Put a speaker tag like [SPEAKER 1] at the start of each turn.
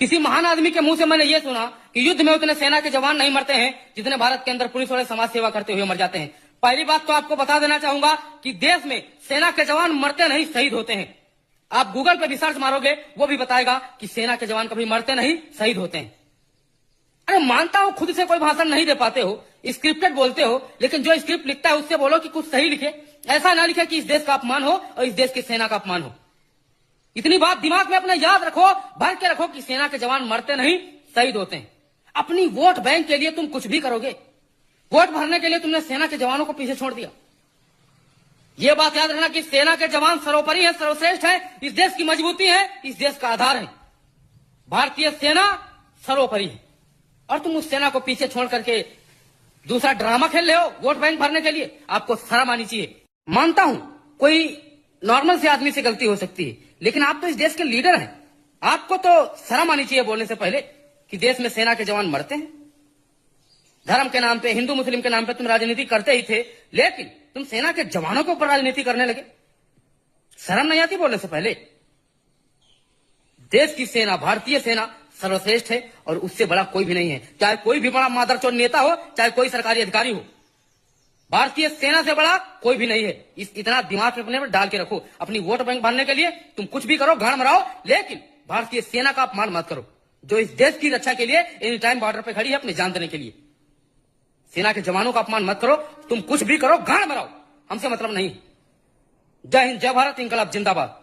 [SPEAKER 1] किसी महान आदमी के मुंह से मैंने ये सुना कि युद्ध में उतने सेना के जवान नहीं मरते हैं जितने भारत के अंदर पुलिस वाले समाज सेवा करते हुए मर जाते हैं। पहली बात तो आपको बता देना चाहूंगा कि देश में सेना के जवान मरते नहीं, शहीद होते हैं। आप गूगल पे भी सर्च मारोगे, वो भी बताएगा कि सेना के जवान कभी मरते नहीं, शहीद होते हैं। अरे मानता हूं खुद से कोई भाषण नहीं दे पाते हो, स्क्रिप्टेड बोलते हो, लेकिन जो स्क्रिप्ट लिखता है उससे बोलो कि कुछ सही लिखे। ऐसा ना लिखे कि इस देश का अपमान हो और इस देश की सेना का अपमान हो। इतनी बात दिमाग में अपने याद रखो, भर के रखो कि सेना के जवान मरते नहीं, शहीद होते हैं। अपनी वोट बैंक के लिए तुम कुछ भी करोगे, वोट भरने के लिए तुमने सेना के जवानों को पीछे छोड़ दिया। यह बात याद रखना कि सेना के जवान सर्वोपरि है, सर्वश्रेष्ठ है, इस देश की मजबूती है, इस देश का आधार है। भारतीय सेना सर्वोपरि है और तुम उस सेना को पीछे छोड़ करके दूसरा ड्रामा खेल रहे हो वोट बैंक भरने के लिए। आपको शर्म आनी चाहिए। मानता हूं कोई नॉर्मल से आदमी से गलती हो सकती है, लेकिन आप तो इस देश के लीडर हैं। आपको तो शर्म आनी चाहिए बोलने से पहले कि देश में सेना के जवान मरते हैं। धर्म के नाम पे, हिंदू मुस्लिम के नाम पे तुम राजनीति करते ही थे, लेकिन तुम सेना के जवानों के ऊपर राजनीति करने लगे। शर्म नहीं आती बोलने से पहले? देश की सेना, भारतीय सेना सर्वश्रेष्ठ है और उससे बड़ा कोई भी नहीं है। चाहे कोई भी बड़ा मादरचोद नेता हो, चाहे कोई सरकारी अधिकारी हो, भारतीय सेना से बड़ा कोई भी नहीं है। इतना दिमाग में अपने डाल के रखो। अपनी वोट बैंक भरने के लिए तुम कुछ भी करो, गाड़ मराओ, लेकिन भारतीय सेना का अपमान मत करो, जो इस देश की रक्षा के लिए एनी टाइम बॉर्डर पे खड़ी है अपनी जान देने के लिए। सेना के जवानों का अपमान मत करो। तुम कुछ भी करो, गाड़ मराओ, हमसे मतलब नहीं। जय हिंद, जय भारत, इंकलाब जिंदाबाद।